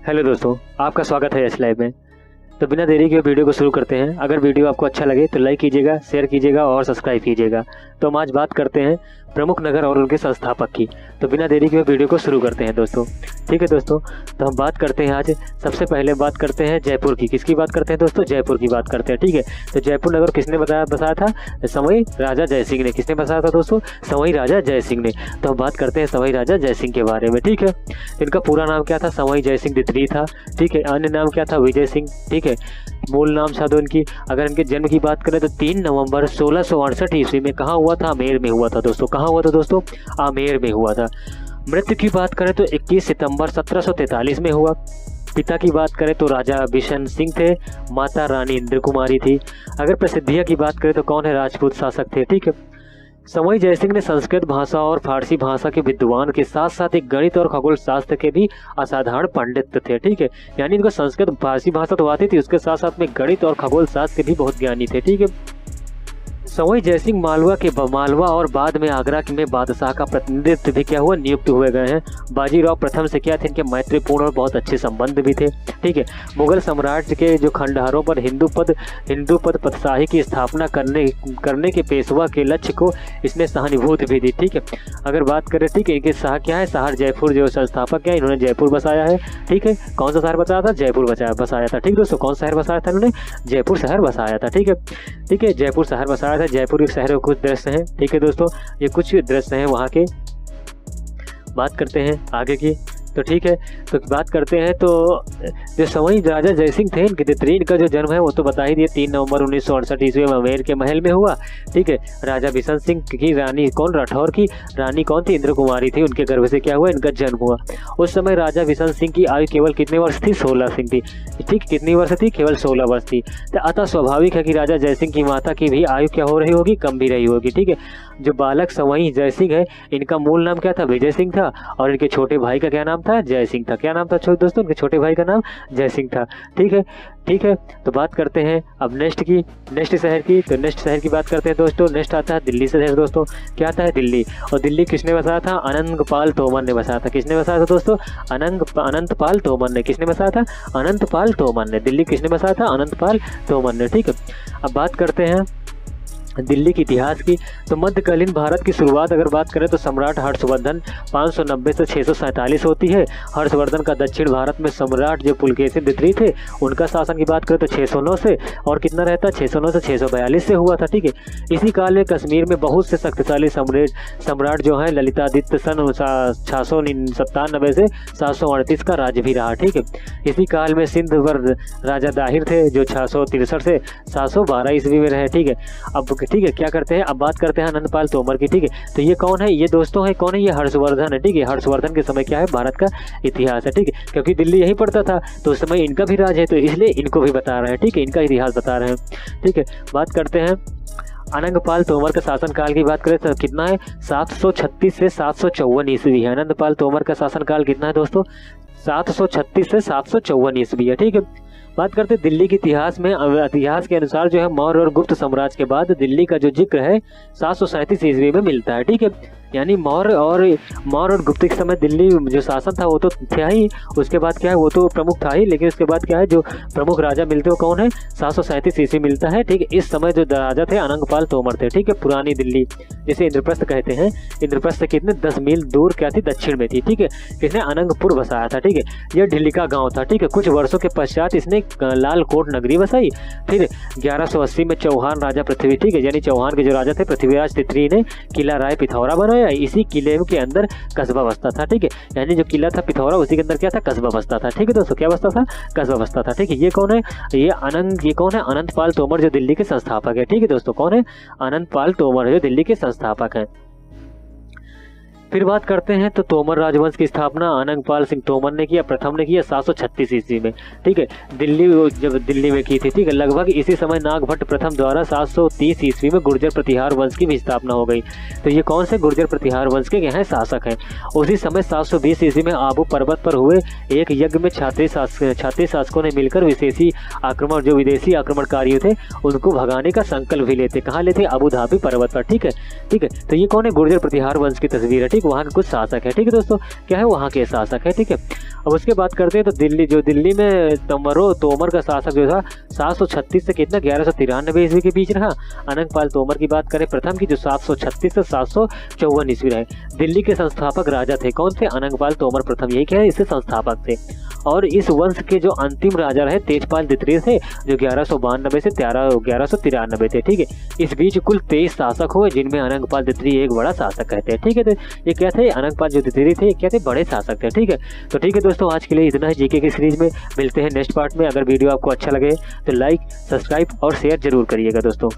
Hello दोस्तों, आपका स्वागत है यश लाइव में। तो बिना देरी के वीडियो को शुरू करते हैं। अगर वीडियो आपको अच्छा लगे तो लाइक कीजिएगा, शेयर कीजिएगा और सब्सक्राइब कीजिएगा। तो हम आज बात करते हैं प्रमुख नगर और उनके संस्थापक की। तो बिना देरी के वीडियो को शुरू करते हैं दोस्तों। ठीक है दोस्तों, तो हम बात करते हैं आज सबसे पहले बात करते हैं जयपुर की। किसकी बात करते हैं दोस्तों? जयपुर की बात करते हैं। ठीक है, तो जयपुर नगर किसने बसाया था? सवाई राजा जय सिंह ने। किसने बसाया था दोस्तों? सवाई राजा जय सिंह ने। तो हम बात करते हैं सवाई राजा जय सिंह के बारे में। ठीक है, इनका पूरा नाम क्या था? सवाई जय सिंह द्वितीय था। ठीक है, अन्य नाम क्या था? विजय सिंह। ठीक है, मूल नाम था तो इनकी, अगर इनके जन्म की बात करें तो 3 नवंबर 1668 ईस्वी में कहाँ हुआ था? आमेर में हुआ था दोस्तों। कहाँ हुआ था दोस्तों? आमेर में हुआ था। मृत्यु की बात करें तो 21 सितंबर 1743 में हुआ। पिता की बात करें तो राजा बिशन सिंह थे, माता रानी इंद्र कुमारी थी। अगर प्रसिद्धियां की बात करें तो कौन है? राजपूत शासक थे। ठीक है, सवाई जयसिंह ने संस्कृत भाषा और फारसी भाषा के विद्वान के साथ साथ एक गणित और खगोल शास्त्र के भी असाधारण पंडित थे। ठीक है, यानी इनको संस्कृत फारसी भाषा तो आती थी, उसके साथ साथ में गणित और खगोल शास्त्र के भी बहुत ज्ञानी थे। ठीक है, सवाई जयसिंह मालवा और बाद में आगरा में बादशाह का प्रतिनिधित्व भी क्या हुआ? नियुक्त हुए गए हैं। बाजीराव प्रथम से क्या थे? इनके मैत्रीपूर्ण और बहुत अच्छे संबंध भी थे। ठीक है, मुगल साम्राज्य के जो खंडहरों पर हिंदू पद पदशाही की स्थापना करने के पेशवा के लक्ष्य को इसने सहानुभूति भी दी। ठीक है, अगर बात करें, ठीक है, इनके शाह क्या है? शहर जयपुर जो संस्थापक है, इन्होंने जयपुर बसाया है। ठीक है, कौन सा शहर बसाया था? जयपुर बसाया था। ठीक दोस्तों, कौन सा शहर बसाया था इन्होंने? जयपुर शहर बसाया था। ठीक है, जयपुर शहर बसाया था। जयपुर एक शहर के कुछ दृश्य हैं। ठीक है दोस्तों, ये कुछ दृश्य हैं वहाँ के। बात करते हैं आगे की। तो ठीक है, तो बात करते हैं तो जो सवाई राजा जयसिंह थे, इनके द्वितीय, इनका जो जन्म है वो तो बता ही दिया, 3 नवंबर 1968 ईस्वी में आमेर के महल में हुआ। ठीक है, राजा बिशन सिंह की रानी कौन? राठौर की रानी कौन थी? इंद्र कुमारी थी। उनके गर्भ से क्या हुआ? इनका जन्म हुआ। उस समय राजा बिशन सिंह की आयु केवल कितने वर्ष थी? 16 सिंह थी। ठीक, कितनी वर्ष थी? केवल 16 वर्ष थी। तो अतः स्वाभाविक है कि राजा जयसिंह की माता की भी आयु क्या हो रही होगी? कम भी रही होगी। ठीक है, जो बालक सवाई जयसिंह है, इनका मूल नाम क्या था? विजय सिंह था। और इनके छोटे भाई का क्या नाम था? जय सिंह था। क्या नाम था दोस्तों? इनके छोटे भाई का नाम जय सिंह था। ठीक है, तो बात करते हैं अब नेक्स्ट शहर की। तो नेक्स्ट शहर की बात करते हैं दोस्तों। नेक्स्ट आता है दिल्ली शहर दोस्तों। क्या आता है? दिल्ली। और दिल्ली किसने बसाया था? अनंगपाल तोमर ने बसाया था। किसने बसाया था दोस्तों? अनंतपाल तोमर ने। किसने बसाया था? अनंतपाल तोमर ने। दिल्ली किसने बसाया था? अनंतपाल तोमर ने। ठीक है, अब बात करते हैं दिल्ली के इतिहास की। तो मध्यकालीन भारत की शुरुआत अगर बात करें तो सम्राट हर्षवर्धन 590 से 647 होती है। हर्षवर्धन का दक्षिण भारत में सम्राट जो पुलकेशिन द्वितीय थे, उनका शासन की बात करें तो 609 से, और कितना रहता? 609 से 642 से हुआ था। ठीक है, इसी काल में कश्मीर में बहुत से शक्तिशाली सम्राट जो है ललितादित्य सन 697 से 738 का राज्य भी रहा। ठीक है, इसी काल में सिंध पर राजा दाहिर थे जो 663 से 712 ईस्वी में रहे। ठीक है, अब ठीक है, क्या करते हैं, अब बात करते हैं अनंतपाल तोमर की। ठीक है, तो ये कौन है? ये दोस्तों है कौन है? ये हर्षवर्धन है। ठीक है, हर्षवर्धन के समय क्या है? भारत का इतिहास है। ठीक है, क्योंकि दिल्ली यहीं पड़ता था तो उस समय इनका भी राज है, तो इसलिए इनको भी बता रहे हैं। ठीक है, इनका इतिहास बता रहे हैं। ठीक है, बात करते हैं अनंगपाल तोमर का शासनकाल की बात करें तो कितना है? 736 से 754 ईस्वी है। अनंतपाल तोमर का शासनकाल कितना है दोस्तों? 736 से 754 ईस्वी है। ठीक है, बात करते हैं दिल्ली के इतिहास में। इतिहास के अनुसार जो है मौर्य और गुप्त साम्राज्य के बाद दिल्ली का जो जिक्र है 737 ईस्वी में मिलता है। ठीक है, यानी मौर्य और गुप्त के समय दिल्ली जो शासन था वो तो था ही, उसके बाद क्या है? वो तो प्रमुख था ही, लेकिन उसके बाद क्या है? जो प्रमुख राजा मिलते हो कौन है? 737 ईस्वी मिलता है। ठीक है, इस समय जो राजा थे अनंगपाल तोमर थे। ठीक है, पुरानी दिल्ली जिसे इंद्रप्रस्थ कहते हैं, इंद्रप्रस्थ से कितने 10 मील दूर क्या थी? दक्षिण में थी। ठीक है, इसने अनंगपुर बसाया था। ठीक है, यह दिल्ली का गाँव था। ठीक है, कुछ वर्षों के पश्चात इसने लालकोट नगरी बसाई। फिर 1180 में चौहान राजा पृथ्वी, ठीक है, यानी चौहान के जो राजा थे पृथ्वीराज तृतीय ने किला राय पिथौरा बनाया। इसी किले के अंदर कस्बा बसता था। ठीक है, यानी जो किला था पिथौरा, उसी के अंदर क्या था? कस्बा बसता था। ठीक है दोस्तों, क्या बसता था? कस्बा बसता था। ठीक है, ये कौन है? ये कौन है? अनंतपाल तोमर जो दिल्ली के संस्थापक है। ठीक है दोस्तों, कौन है? अनंतपाल तोमर जो दिल्ली के संस्थापक है। फिर बात करते हैं तो तोमर राजवंश की स्थापना अनंगपाल सिंह तोमर ने किया, प्रथम ने किया 736 ईस्वी में। ठीक है, जब दिल्ली में की थी। ठीक है, लगभग इसी समय नागभट्ट प्रथम द्वारा 730 ईस्वी में गुर्जर प्रतिहार वंश की भी स्थापना हो गई। तो ये कौन से गुर्जर प्रतिहार वंश के हैं? शासक हैं। उसी समय 720 ईस्वी में आबू पर्वत पर हुए एक यज्ञ में क्षत्रिय शासकों ने मिलकर विदेशी आक्रमणकारियों थे उनको भगाने का संकल्प भी लेते। कहाँ लेते? अबू धाबी पर्वत पर। ठीक है, तो ये कौन है? गुर्जर प्रतिहार वंश की तस्वीर है। ठीक, वहाँ के कुछ शासक है। ठीक है दोस्तों, क्या है? वहाँ के शासक है। ठीक है, अब उसके बात करते हैं तो दिल्ली में तोमर का शासक जो था 736 से कितना 1193 ईस्वी के बीच रहा। अनंगपाल तोमर की बात करें प्रथम की, जो 736 से 754 ईस्वी रहे। दिल्ली के संस्थापक राजा थे कौन थे? अनंगपाल तोमर प्रथम, यही क्या है, इससे संस्थापक थे। और इस वंश के जो अंतिम राजा रहे तेजपाल द्वितीय थे, जो 1192 से 1193 थे। ठीक है, इस बीच कुल 23 शासक हुए, जिनमें अनंगपाल द्वितीय एक बड़ा शासक कहते हैं। ठीक है, तो ये क्या थे? अनंगपाल जो द्वितीय थे क्या थे? बड़े शासक थे। ठीक है, तो ठीक है दोस्तों, आज के लिए इतना ही जीके की सीरीज में। मिलते हैं नेक्स्ट पार्ट में। अगर वीडियो आपको अच्छा लगे तो लाइक, सब्सक्राइब और शेयर जरूर करिएगा दोस्तों।